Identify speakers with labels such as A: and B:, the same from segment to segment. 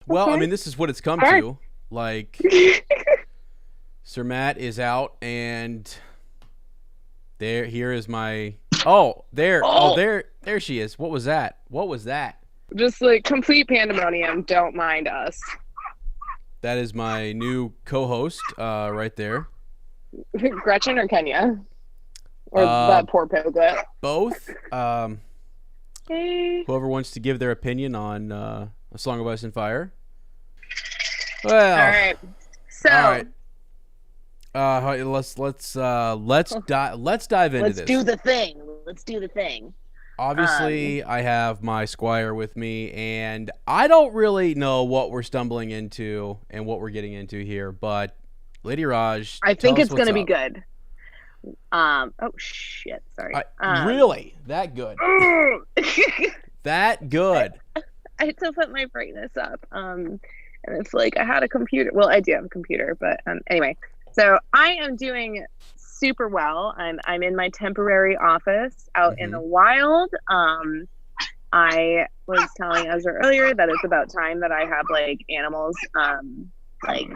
A: Well, I
B: Okay.
A: mean, this is what it's come
B: All right.
A: to. Like, Sir Matt is out, and here is my. Oh, there. Oh,
B: Oh,
A: there she is. What was that? What was that?
B: just like complete pandemonium. Don't mind us.
A: That is my new co-host, right there.
B: Gretchen or Kenya? Or
A: Uh,
B: that poor piglet.
A: both.
B: Hey.
A: Whoever wants to give their opinion on A Song of Ice and Fire.
B: All
A: Well,
B: right.
A: all
B: So
A: right. Let's dive into
C: Let's
A: this.
C: do the thing. Let's do the thing.
A: Obviously, I have my squire with me, and I don't really know what we're stumbling into and what we're getting into here. But Lady Raj,
B: I
A: tell
B: think
A: us
B: it's
A: what's
B: gonna be
A: up.
B: good. Oh shit. Sorry.
A: Really, that good? That good?
B: I had to put my brightness up. And it's like I had a computer. Well, I do have a computer, but anyway. So I am doing super well. I'm in my temporary office out in the wild. I was telling Ezra earlier that it's about time that I have like animals like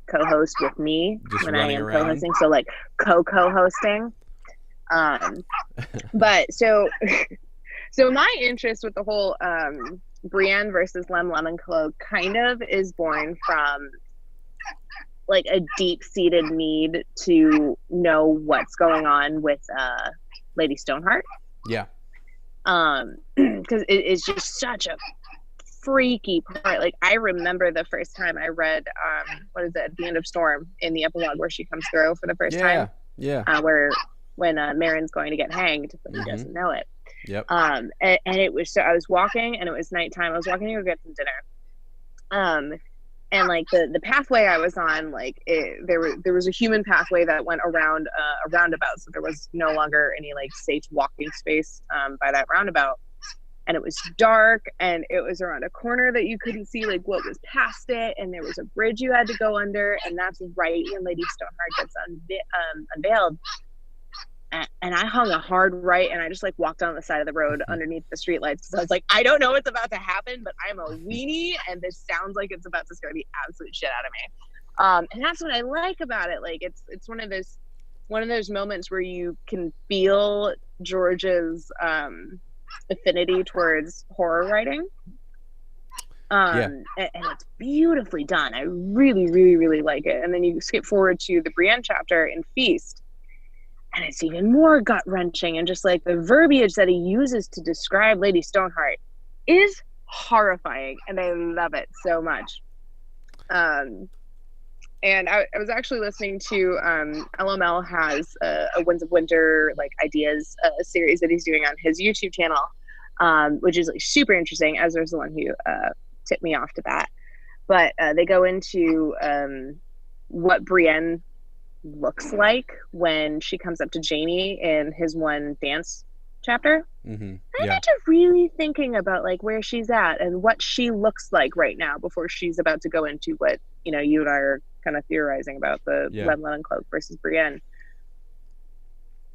B: co-host with me
A: Just
B: when I
A: running
B: am
A: around.
B: co-hosting. So like co-hosting. But so so my interest with the whole Brienne versus Lem Lemoncloak kind of is born from like a deep-seated need to know what's going on with Lady Stoneheart.
A: Yeah.
B: Because it's just such a freaky part. Like I remember the first time I read what is it, At the End of Storm, in the epilogue where she comes through for the first time.
A: Yeah.
B: Where when Marin's going to get hanged, but he doesn't know it.
A: Yep.
B: And it was so I was walking and it was nighttime. I was walking to go get some dinner. And like the pathway I was on, like there was a human pathway that went around a roundabout, so there was no longer any like safe walking space by that roundabout. And it was dark, and it was around a corner that you couldn't see like what was past it, and there was a bridge you had to go under, and that's right when Lady Stoneheart gets unveiled. And I hung a hard right, and I just like walked on the side of the road underneath the streetlights because I was like, I don't know what's about to happen, but I'm a weenie, and this sounds like it's about to scare the absolute shit out of me. And that's what I like about it. Like it's one of those moments where you can feel George's affinity towards horror writing. And it's beautifully done. I really, really, really like it. And then you skip forward to the Brienne chapter in Feast. And it's even more gut-wrenching, and just like the verbiage that he uses to describe Lady Stoneheart is horrifying, and I love it so much. And I was actually listening to LML has a Winds of Winter like ideas series that he's doing on his YouTube channel, which is like super interesting. Ezra's the one who tipped me off to that. But they go into what Brienne looks like when she comes up to Jamie in his one dance chapter. I got to really thinking about like where she's at and what she looks like right now before she's about to go into what you and I are kind of theorizing about the Lem Lemoncloak versus Brienne.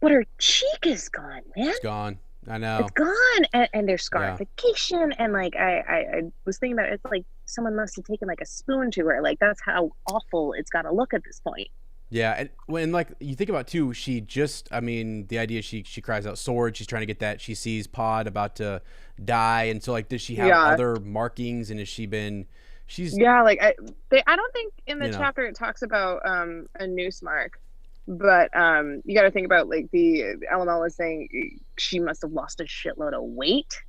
B: But her cheek is gone, man.
A: It's gone. I know.
B: It's gone, and there's scarification, and like I was thinking about it, it's like someone must have taken like a spoon to her. Like that's how awful it's got to look at this point.
A: Yeah, and when like you think about too, the idea she cries out sword, she's trying to get that, she sees Pod about to die, and so like does she have other markings, and she's
B: like I don't think in the chapter it talks about a noose mark, but you got to think about like the LML was saying she must have lost a shitload of weight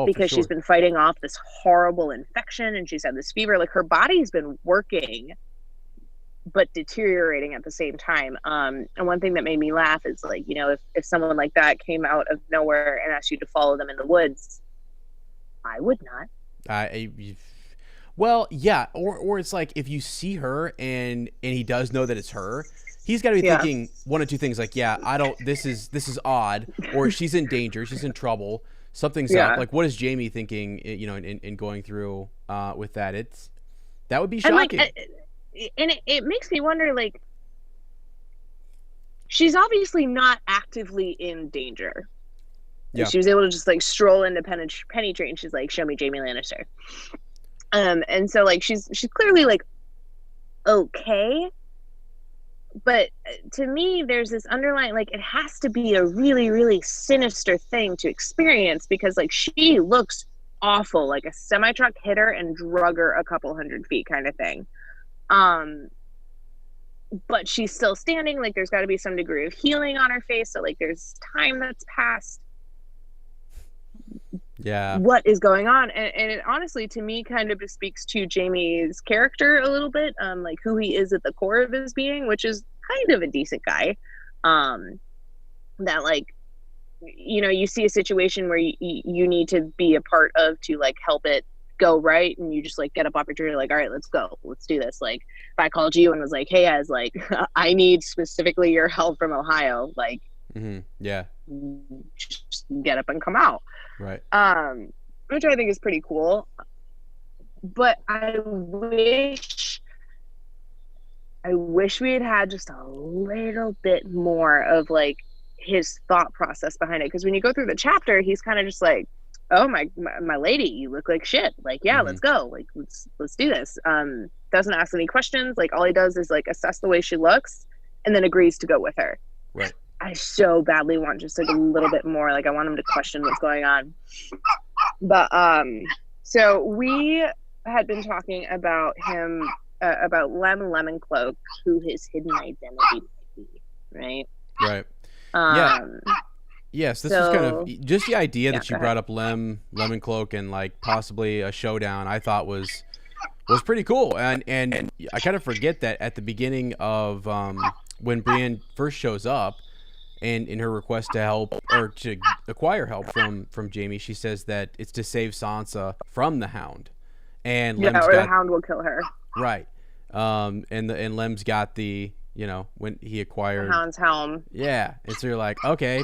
B: because she's been fighting off this horrible infection, and she's had this fever. Like her body's been working but deteriorating at the same time. And one thing that made me laugh is like, if someone like that came out of nowhere and asked you to follow them in the woods, I would not.
A: Well, yeah, or it's like if you see her and he does know that it's her, he's got to be thinking one of two things, like, this is odd, or she's in danger, she's in trouble, something's up. Like, what is Jamie thinking, in going through with that? That would be shocking.
B: And it makes me wonder, like, she's obviously not actively in danger. Yeah. She was able to just like stroll into Penny Train. She's like, show me Jamie Lannister. And so like she's clearly like okay, but to me there's this underlying, like, it has to be a really, really sinister thing to experience, because like she looks awful, like a semi truck hit her and drug her a couple 100 feet kind of thing. But she's still standing, like there's got to be some degree of healing on her face, so like there's time that's passed.
A: Yeah.
B: What is going on? And it honestly, to me, kind of speaks to Jamie's character a little bit, like who he is at the core of his being, which is kind of a decent guy. That like, you know, you see a situation where you need to be a part of to like help it go right, and you just like get up off your chair, like, all right, let's go, let's do this. Like if I called you and was like, hey, as like I need specifically your help from Ohio, like,
A: yeah,
B: just get up and come out.
A: Right.
B: Which I think is pretty cool. But I wish we had just a little bit more of like his thought process behind it, because when you go through the chapter, he's kind of just like, oh my lady, you look like shit, like, yeah, let's go, like let's do this. Doesn't ask any questions, like all he does is like assess the way she looks and then agrees to go with her.
A: Right.
B: I so badly want just like a little bit more, like I want him to question what's going on. But so we had been talking about him, about Lem Lemoncloak, who his hidden identity might be, right?
A: Right. Yeah. Yes, this was kind of just the idea that you brought up Lemoncloak and like possibly a showdown. I thought was pretty cool, and I kind of forget that at the beginning of when Brienne first shows up, and in her request to help or to acquire help from Jamie, she says that it's to save Sansa from the Hound, and
B: the Hound will kill her.
A: Right. And Lem's got the, you know, when he acquired
B: the Hound's helm.
A: Yeah, and so you're like, okay,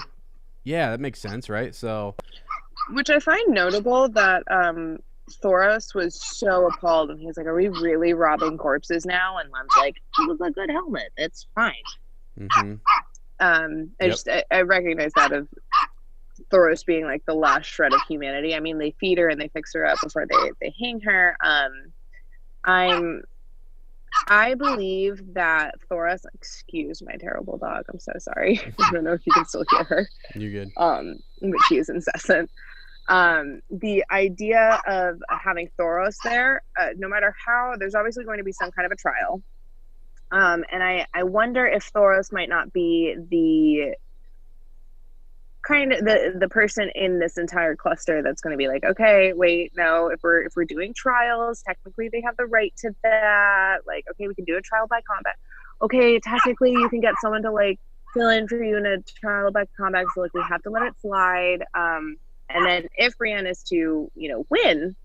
A: yeah, that makes sense, right? So,
B: which I find notable that Thoros was so appalled, and he's like, "Are we really robbing corpses now?" And Lem's like, "It was a good helmet. It's fine." I recognize that of Thoros being like the last shred of humanity. I mean, they feed her and they fix her up before they hang her. I believe that Thoros, excuse my terrible dog, I'm so sorry. I don't know if you can still hear her.
A: You're good.
B: But she is incessant. The idea of having Thoros there, no matter how, there's obviously going to be some kind of a trial. And I wonder if Thoros might not be the kind of the person in this entire cluster that's going to be like, okay, wait, no, if we're doing trials, technically they have the right to that. Like, okay, we can do a trial by combat. Okay, technically you can get someone to like fill in for you in a trial by combat. So like we have to let it slide. And then if Brienne is to, you know, win,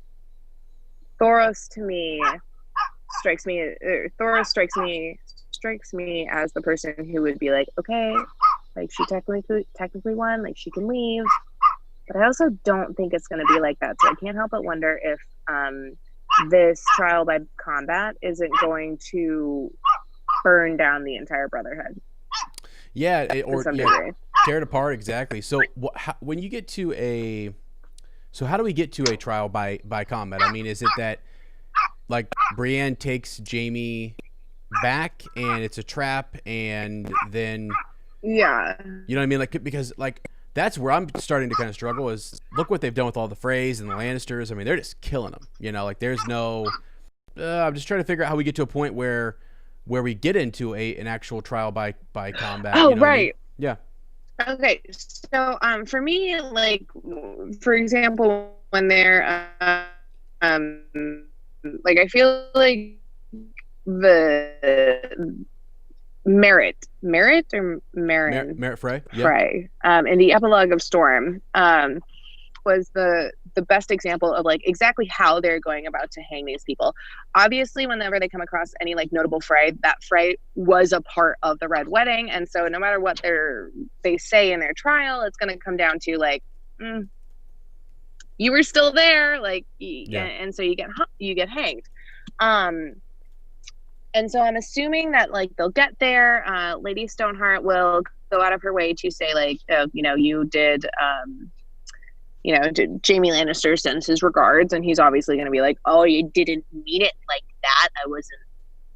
B: Thoros to me strikes me as the person who would be like, okay, like she technically won, like she can leave. But I also don't think it's going to be like that. So I can't help but wonder if this trial by combat isn't going to burn down the entire Brotherhood.
A: Yeah, tear it apart, exactly. So when you get to how do we get to a trial by combat? I mean, is it that like Brienne takes Jamie back and it's a trap, and then you know what I mean, like, because like that's where I'm starting to kind of struggle, is look what they've done with all the Freys and the Lannisters. I mean, they're just killing them, you know, like there's no I'm just trying to figure out how we get to a point where we get into an actual trial by combat.
B: Oh,
A: you know
B: right.
A: I mean? Yeah.
B: Okay, so for me, like, for example, when they're like, I feel like the Merritt
A: Frey.
B: Frey, in the epilogue of Storm, was the best example of like exactly how they're going about to hang these people. Obviously, whenever they come across any like notable Frey, that Frey was a part of the Red Wedding, and so no matter what they say in their trial, it's going to come down to like, you were still there, like, and so you get hanged. And so I'm assuming that like they'll get there. Lady Stoneheart will go out of her way to say like, you know, you did Jamie Lannister sends his regards, and he's obviously going to be like, "Oh, you didn't mean it like that.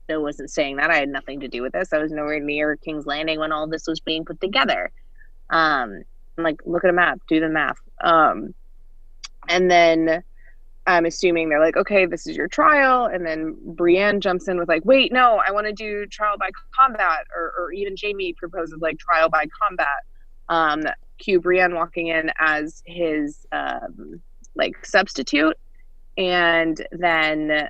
B: I wasn't saying that. I had nothing to do with this. I was nowhere near King's Landing when all this was being put together." Like, look at a map, do the math. And then I'm assuming they're like, "Okay, this is your trial." And then Brienne jumps in with like, "Wait, no, I want to do trial by combat," or even Jamie proposes like trial by combat. Cue Brienne walking in as his like substitute, and then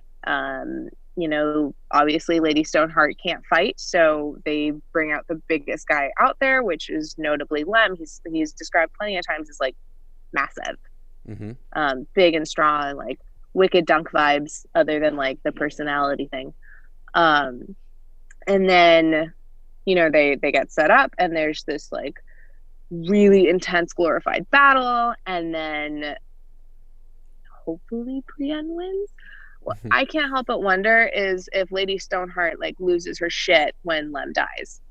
B: obviously Lady Stoneheart can't fight, so they bring out the biggest guy out there, which is notably Lem. He's described plenty of times as like massive, big and strong, like wicked dunk vibes, other than like the personality thing. And then they get set up, and there's this like really intense glorified battle, and then hopefully Brienne wins. What I can't help but wonder is if Lady Stoneheart like loses her shit when Lem dies.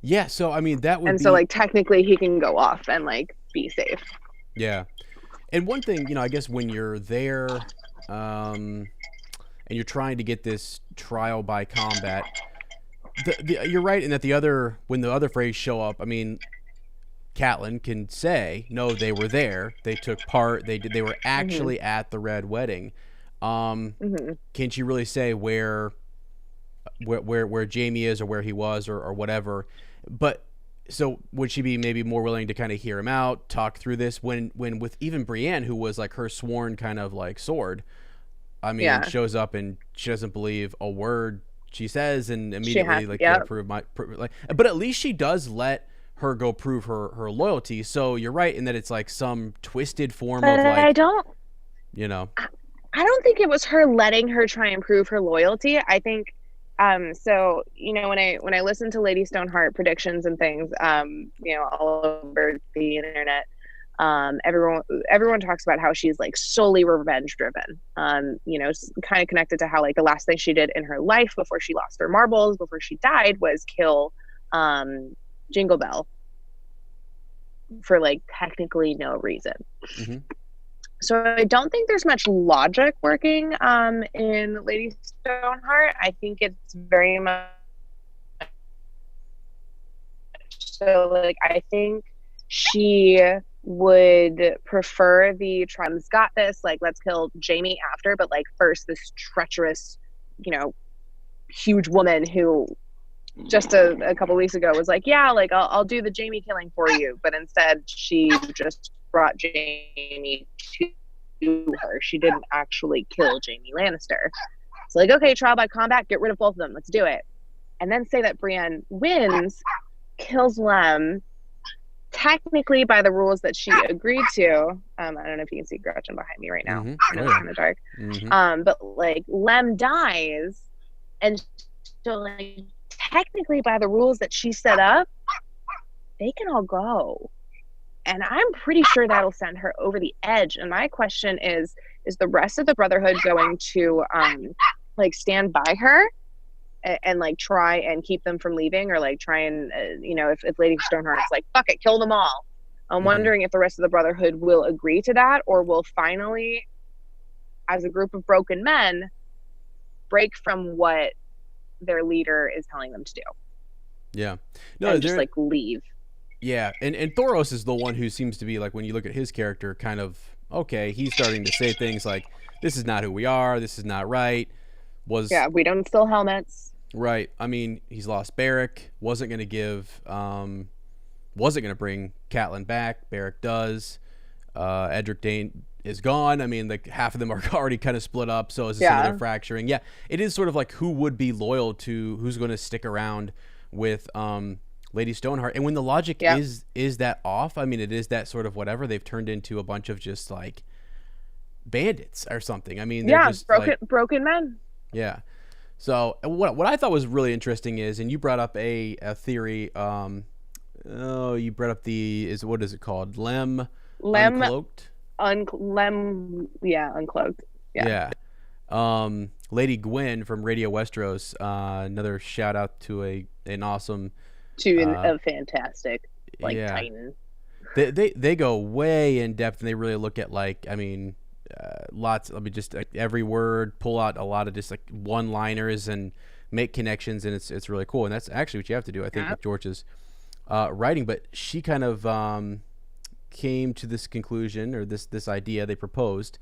A: Yeah, so I mean that would
B: so like technically he can go off and like be safe.
A: Yeah. And one thing, I guess when you're there and you're trying to get this trial by combat, you're right in that when the other phrase show up, I mean, Catelyn can say, no, they were there. They took part. They were actually at the Red Wedding. Can she really say where Jamie is or where he was or whatever? But so would she be maybe more willing to kind of hear him out, talk through this when with even Brienne, who was like her sworn kind of like sword, I mean, shows up and she doesn't believe a word she says and immediately prove but at least she does let her go prove her loyalty. So you're right in that it's like some twisted form of like
B: I don't think it was her letting her try and prove her loyalty. I think so when I listen to Lady Stoneheart predictions and things all over the internet, everyone talks about how she's like solely revenge driven, kind of connected to how like the last thing she did in her life before she lost her marbles, before she died, was kill Jingle Bell for like technically no reason. So I don't think there's much logic working in Lady Stoneheart. I think it's very much so like I think she would prefer the Trumps got this, like let's kill Jamie after, but like first this treacherous, huge woman who just a couple weeks ago was like, yeah, like I'll do the Jamie killing for you, but instead she just brought Jamie to her. She didn't actually kill Jamie Lannister. It's like, okay, trial by combat, get rid of both of them, let's do it. And then say that Brienne wins, kills Lem, technically by the rules that she agreed to. I don't know if you can see Gretchen behind me right now. I know it's in the dark. But like Lem dies, and so like technically by the rules that she set up, they can all go. And I'm pretty sure that'll send her over the edge. And my question is the rest of the Brotherhood going to like stand by her and like try and keep them from leaving, or like try and if Lady Stoneheart's like, fuck it, kill them all. I'm wondering if the rest of the Brotherhood will agree to that, or will finally, as a group of broken men, break from what their leader is telling them to do.
A: Yeah.
B: No, and just like leave.
A: Yeah, and Thoros is the one who seems to be like, when you look at his character, kind of, okay, he's starting to say things like, this is not who we are, this is not right.
B: We don't steal helmets.
A: Right. I mean, he's lost Beric, wasn't going to bring Catelyn back. Beric does. Edric Dane is gone. I mean, like half of them are already kind of split up, so it's another fracturing. Yeah, it is sort of like who would be loyal to, who's going to stick around with Lady Stoneheart. And when the logic is that off, I mean, it is that sort of whatever, they've turned into a bunch of just like bandits or something. I mean, they're just
B: broken men.
A: Yeah. So what I thought was really interesting is, and you brought up a theory. You brought up what is it called? Lem Uncloaked.
B: Uncloaked. Yeah.
A: Lady Gwyn from Radio Westeros. Another shout out to a fantastic Titan. they go way in depth, and they really look at like, I mean, lots. I mean, just like, every word, pull out a lot of just like one-liners and make connections, and it's really cool. And that's actually what you have to do, I think, with George's writing. But she kind of came to this conclusion, or this idea they proposed,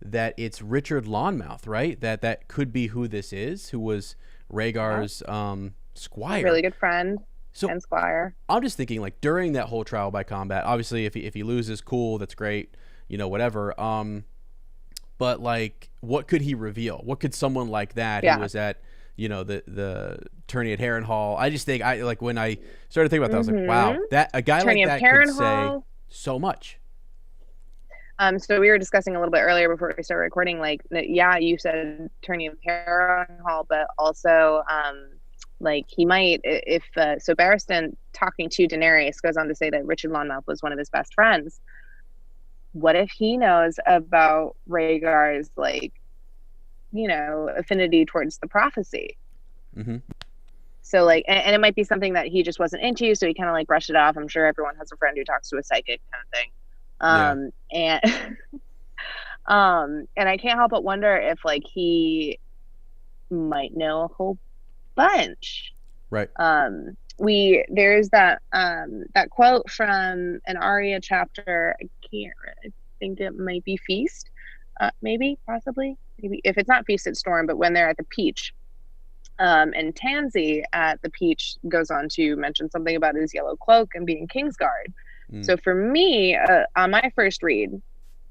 A: that it's Richard Lonmouth, right? That could be who this is, who was Rhaegar's squire,
B: really good friend.
A: So
B: and squire.
A: I'm just thinking, like, during that whole trial by combat, obviously if he loses, cool, that's great, whatever. But like, what could he reveal? What could someone like that who was at the tourney at Harrenhal? I just think when I started thinking about that, I was like, wow, that a guy
B: tourney
A: like that could say so much.
B: So we were discussing a little bit earlier before we started recording, like, you said tourney of Harrenhal, but also like he might, if so Barristan talking to Daenerys goes on to say that Richard Lonmouth was one of his best friends. What if he knows about Rhaegar's, like, affinity towards the prophecy?
A: Mm-hmm.
B: So like, and it might be something that he just wasn't into, so he kind of like brushed it off. I'm sure everyone has a friend who talks to a psychic kind of thing. And I can't help but wonder if like he might know a whole bunch.
A: Right.
B: There's that quote from an Arya chapter. I think it might be Feast, possibly if it's not Feast, it's Storm. But when they're at the Peach, and Tansy at the Peach goes on to mention something about his yellow cloak and being Kingsguard. So for me, on my first read,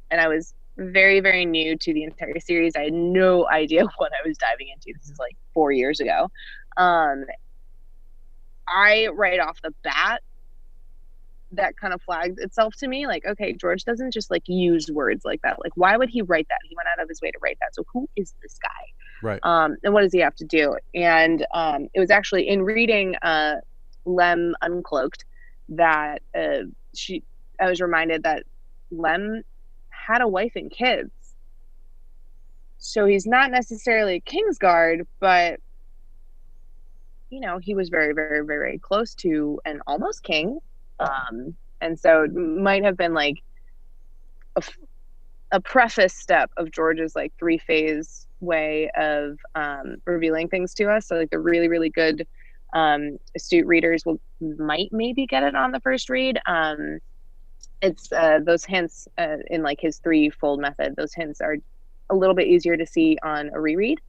B: and I was very, very new to the entire series, I had no idea what I was diving into. This is like 4 years ago. I, right off the bat, that kind of flagged itself to me, like, okay, George doesn't just like use words like that. Like, why would he write that? He went out of his way to write that. So who is this guy?
A: Right.
B: And what does he have to do? And it was actually in reading Lem Uncloaked that I was reminded that Lem had a wife and kids. So he's not necessarily a Kingsguard, but he was very, very, very close to an almost king. And so it might have been like a preface step of George's like 3-phase way of revealing things to us. So like the really, really good astute readers might maybe get it on the first read. It's those hints in like his 3-fold method. Those hints are a little bit easier to see on a reread.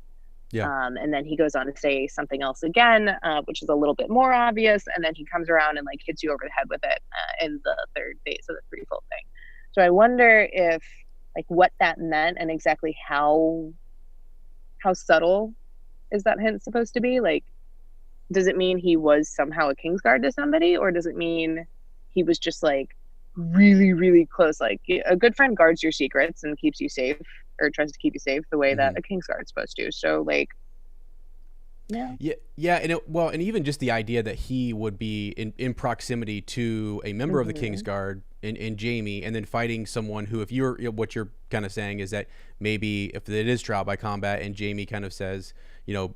A: Yeah.
B: And then he goes on to say something else again, which is a little bit more obvious. And then he comes around and like hits you over the head with it in the third phase of the 3-fold thing. So I wonder if like what that meant and exactly how subtle is that hint supposed to be? Like, does it mean he was somehow a Kingsguard to somebody, or does it mean he was just like really, really close? Like a good friend guards your secrets and keeps you safe, or tries to keep you safe the way that a Kingsguard is supposed to. So like,
A: yeah, and even just the idea that he would be in proximity to a member of the Kingsguard in Jaime, and then fighting someone who, if what you're kind of saying is that maybe if it is trial by combat, and Jaime kind of says,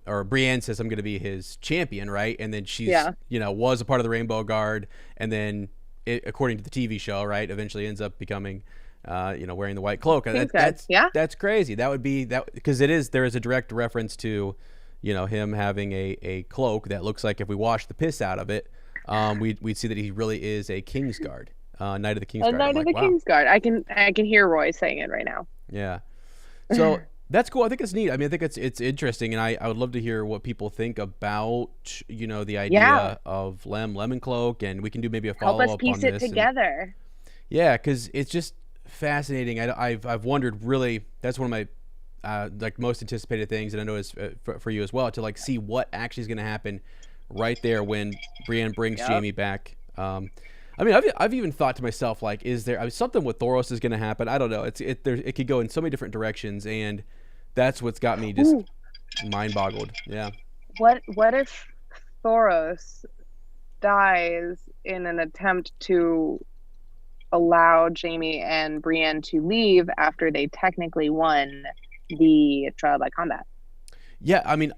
A: or Brienne says, I'm going to be his champion, right? And then she's, was a part of the Rainbow Guard, and then according to the TV show, right, eventually ends up becoming, wearing the white cloak. That's crazy. That would be that, because there is a direct reference to, him having a cloak that looks like, if we wash the piss out of it, we'd see that he really is a Kingsguard, Knight of the Kingsguard.
B: A Knight of the Kingsguard. I can hear Roy saying it right now.
A: Yeah. So that's cool. I think it's neat. I mean, I think it's interesting, and I would love to hear what people think about, the idea of Lem Lemoncloak, and we can do maybe a follow up on this.
B: Help us piece it together.
A: Because it's just fascinating. I've wondered, really, that's one of my like most anticipated things, and I know is for you as well, to like see what actually is going to happen right there when Brienne brings Jaime back. I mean, I've even thought to myself, like, is there something with Thoros is going to happen? I don't know. It could go in so many different directions, and that's what's got me just mind boggled. Yeah.
B: What if Thoros dies in an attempt to allow Jaime and Brienne to leave after they technically won the trial by combat?
A: Yeah, I mean,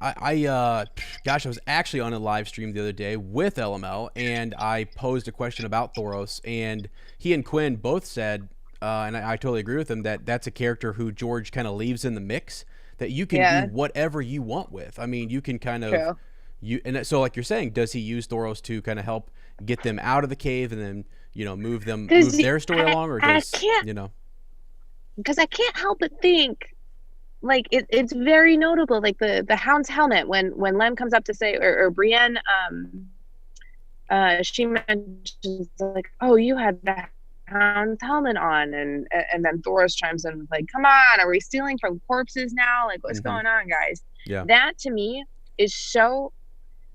A: gosh, I was actually on a live stream the other day with LML, and I posed a question about Thoros, and he and Quinn both said, and I totally agree with him, that that's a character who George kind of leaves in the mix that you can do whatever you want with. I mean, you can kind of and so like you're saying, does he use Thoros to kind of help get them out of the cave and then move their story along, or does
B: because I can't help but think like it's very notable, like the Hound's helmet when Lem comes up to say, or Brienne, she mentions like, oh, you had the Hound's helmet on, and then Thoros chimes in with like, come on, are we stealing from corpses now? Like, what's going on, guys?
A: Yeah,
B: that to me is so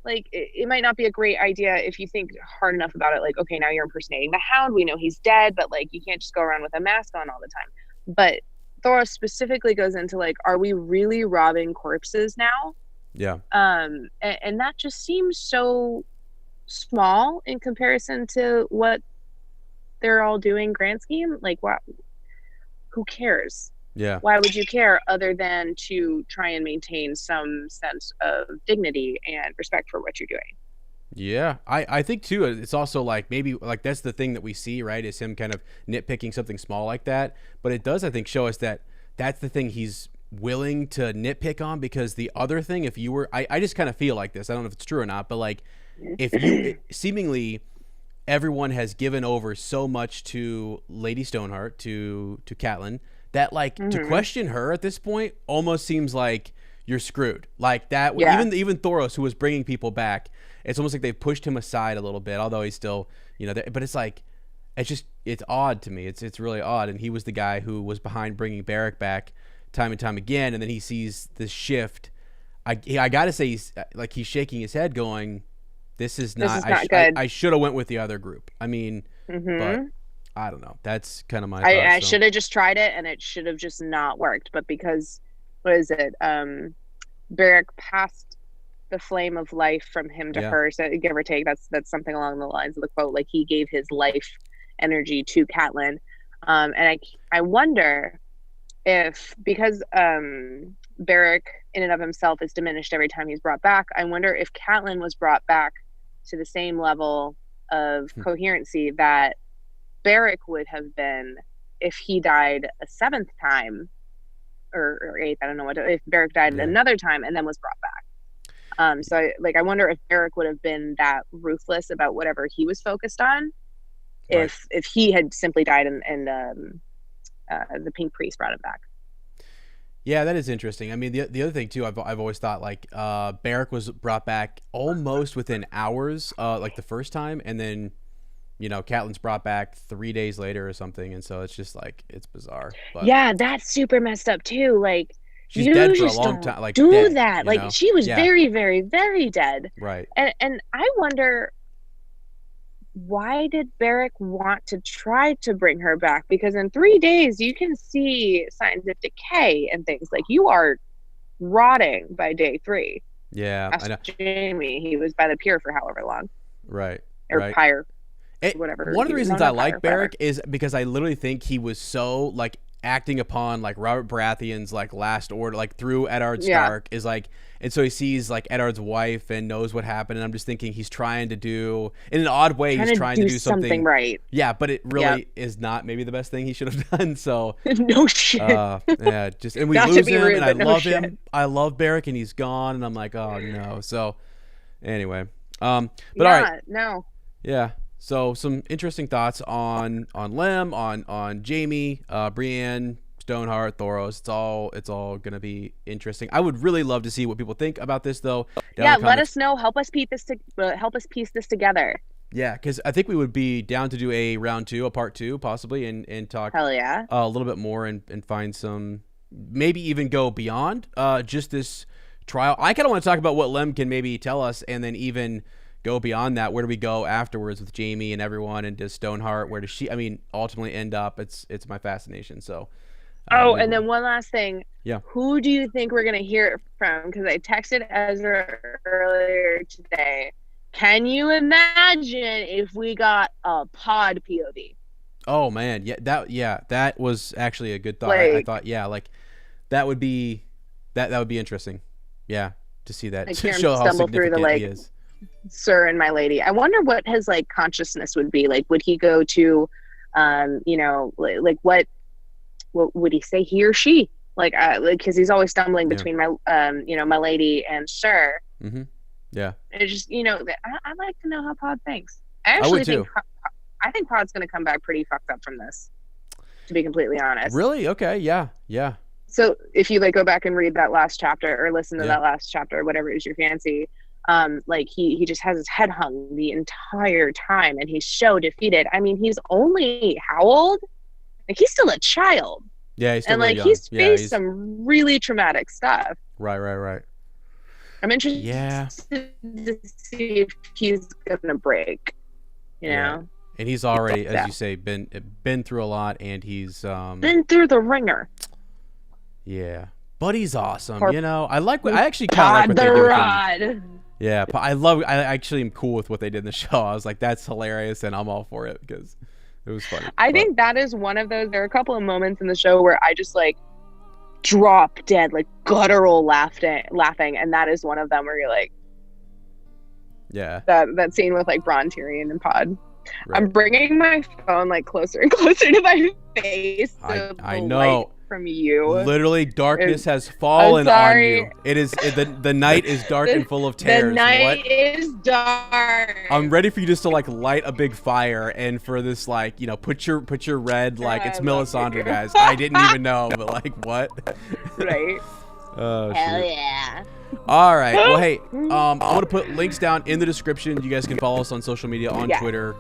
B: like it might not be a great idea if you think hard enough about it. Like, okay, now you're impersonating the Hound. We know he's dead, but like you can't just go around with a mask on all the time. But Thoros specifically goes into like, are we really robbing corpses now?
A: Yeah.
B: And that just seems so small in comparison to what they're all doing grand scheme. Like, what? Who cares?
A: Yeah.
B: Why would you care other than to try and maintain some sense of dignity and respect for what you're doing?
A: Yeah, I think too, it's also like maybe like that's the thing that we see, right, is him kind of nitpicking something small like that. But it does, I think, show us that that's the thing he's willing to nitpick on, because the other thing, if you were, I just kind of feel like this, I don't know if it's true or not, but like if you seemingly everyone has given over so much to Lady Stoneheart, to Catelyn, that like to question her at this point almost seems like you're screwed. Like that, even Thoros, who was bringing people back, it's almost like they've pushed him aside a little bit, although he's still, but it's like, it's odd to me. It's really odd. And he was the guy who was behind bringing Beric back time and time again. And then he sees this shift. I got to say, he's shaking his head going, this is not good. I should have went with the other group. I mean, but I don't know. That's kind of my thought.
B: I should have just tried it, and it should have just not worked. But because, what is it? Beric passed the flame of life from him to her, so give or take, that's something along the lines of the quote. Like, he gave his life energy to Catelyn, and I wonder if, because Beric in and of himself is diminished every time he's brought back, I wonder if Catelyn was brought back to the same level of coherency that Beric would have been if he died a seventh time, or eighth, I don't know what, if Beric died another time and then was brought back. So I wonder if Beric would have been that ruthless about whatever he was focused on, if he had simply died and the Pink Priest brought him back.
A: Yeah, that is interesting. I mean, the other thing too, I've always thought like Beric was brought back almost within hours, like the first time, and then Catelyn's brought back 3 days later or something, and so it's just like, it's bizarre. But
B: yeah, that's super messed up too. Like,
A: she's dead for a long time. Like,
B: do
A: dead,
B: that. Like, she was very, very, very dead.
A: Right.
B: And I wonder, why did Beric want to try to bring her back? Because in 3 days you can see signs of decay and things. Like, you are rotting by day 3.
A: Yeah.
B: Ask
A: I know.
B: Jamie, he was by the pier for however long.
A: Right.
B: Or pyre. Whatever.
A: One of the reasons I like Beric is because I literally think he was so like acting upon like Robert Baratheon's like last order, like through Eddard Stark, is like, and so he sees like Eddard's wife and knows what happened, and I'm just thinking he's trying to do, in an odd way, he's trying to do something
B: right.
A: Yeah, but it really is not maybe the best thing he should have done. So
B: no shit.
A: Yeah, just, and we lose him, and I love him. I love Beric, and he's gone, and I'm like, oh no. So anyway, but all right, yeah. So some interesting thoughts on Lem, on Jamie, Brienne, Stoneheart, Thoros. It's all gonna be interesting. I would really love to see what people think about this, though.
B: Let us know. Help us piece this together.
A: Yeah, because I think we would be down to do a round 2, a part 2, possibly, and talk
B: a
A: little bit more and find some, maybe even go beyond just this trial. I kind of want to talk about what Lem can maybe tell us, and then even go beyond that. Where do we go afterwards with Jamie and everyone, and does Stoneheart, where does she, ultimately end up? It's my fascination. So
B: and then one last thing.
A: Yeah.
B: Who do you think we're going to hear it from? Because I texted Ezra earlier today. Can you imagine if we got a pod POV?
A: Oh man. That was actually a good thought. I thought, that would be, that would be interesting. Yeah. to see that,
B: Like
A: to
B: hear him
A: show how
B: stumble through
A: significant
B: the
A: he
B: like,
A: is.
B: Sir and my lady. I wonder what his like consciousness would be. Like, would he go to, you know, like what would he say, he or she? Like, because he's always stumbling between my, you know, my lady and Sir.
A: Mm-hmm. Yeah.
B: It's just, you know, I'd like to know how Pod thinks. I
A: would
B: actually
A: too.
B: think I think Pod's going to come back pretty fucked up from this, to be completely honest.
A: Really? Okay. Yeah. Yeah.
B: So if you like go back and read that last chapter or listen to
A: Yeah.
B: that last chapter, whatever is your fancy, like he just has his head hung the entire time and he's so defeated. I mean, he's only how old? Like he's still a child.
A: Yeah. He's still
B: And
A: really
B: like
A: young.
B: he's
A: Yeah,
B: faced some really traumatic stuff.
A: Right.
B: I'm interested
A: Yeah.
B: to see if he's gonna break. You know?
A: And he's already,
B: Yeah.
A: as you say, been through a lot, and he's
B: Been through the ringer.
A: yeah. But he's awesome.
B: Poor
A: you know, I actually kind of like what they
B: the
A: do with him.
B: rod.
A: Yeah, I actually am cool with what they did in the show. I was like, that's hilarious, and I'm all for it because it was funny.
B: I think that is one of those. There are a couple of moments in the show where I just like drop dead, like guttural laughing, and that is one of them where you're like,
A: yeah,
B: that scene with like Bronn, Tyrion, and Pod.
A: right.
B: I'm bringing my phone like closer and closer to my face. So
A: I
B: the
A: know.
B: light from you.
A: Literally, darkness has fallen on
B: sorry.
A: you. It is the night is dark and full of tears.
B: The night
A: What?
B: is dark.
A: I'm ready for you just to like light a big fire and for this like, you know, put your red like it's
B: I love
A: Melisandre,
B: you.
A: guys. I didn't even know, but like what?
B: Right.
A: Oh
C: Hell
A: shit.
C: yeah.
A: All right. Well, hey, I'm gonna put links down in the description. You guys can follow us on social media on
B: Yeah.
A: Twitter.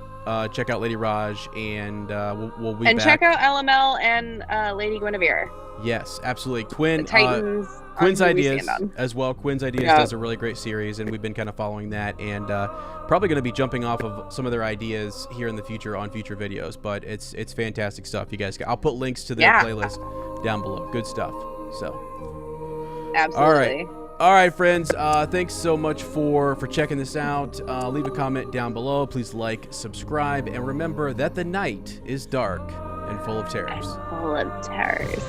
A: Check out Lady Raj, and we'll be
B: And
A: back.
B: check out LML and Lady Guinevere.
A: Yes, absolutely. Quinn.
B: The Titans.
A: Quinn's
B: on who we
A: Ideas
B: stand on.
A: as well. Quinn's Ideas
B: Yeah.
A: does a really great series, and we've been kind of following that, and probably going to be jumping off of some of their ideas here in the future on future videos. But it's fantastic stuff. You guys, I'll put links to their
B: Yeah.
A: playlist down below. Good stuff. So,
B: Absolutely.
A: all right, friends. Thanks so much for checking this out. Leave a comment down below. Please like, subscribe, and remember that the night is dark and full of terrors.
B: Full of terrors.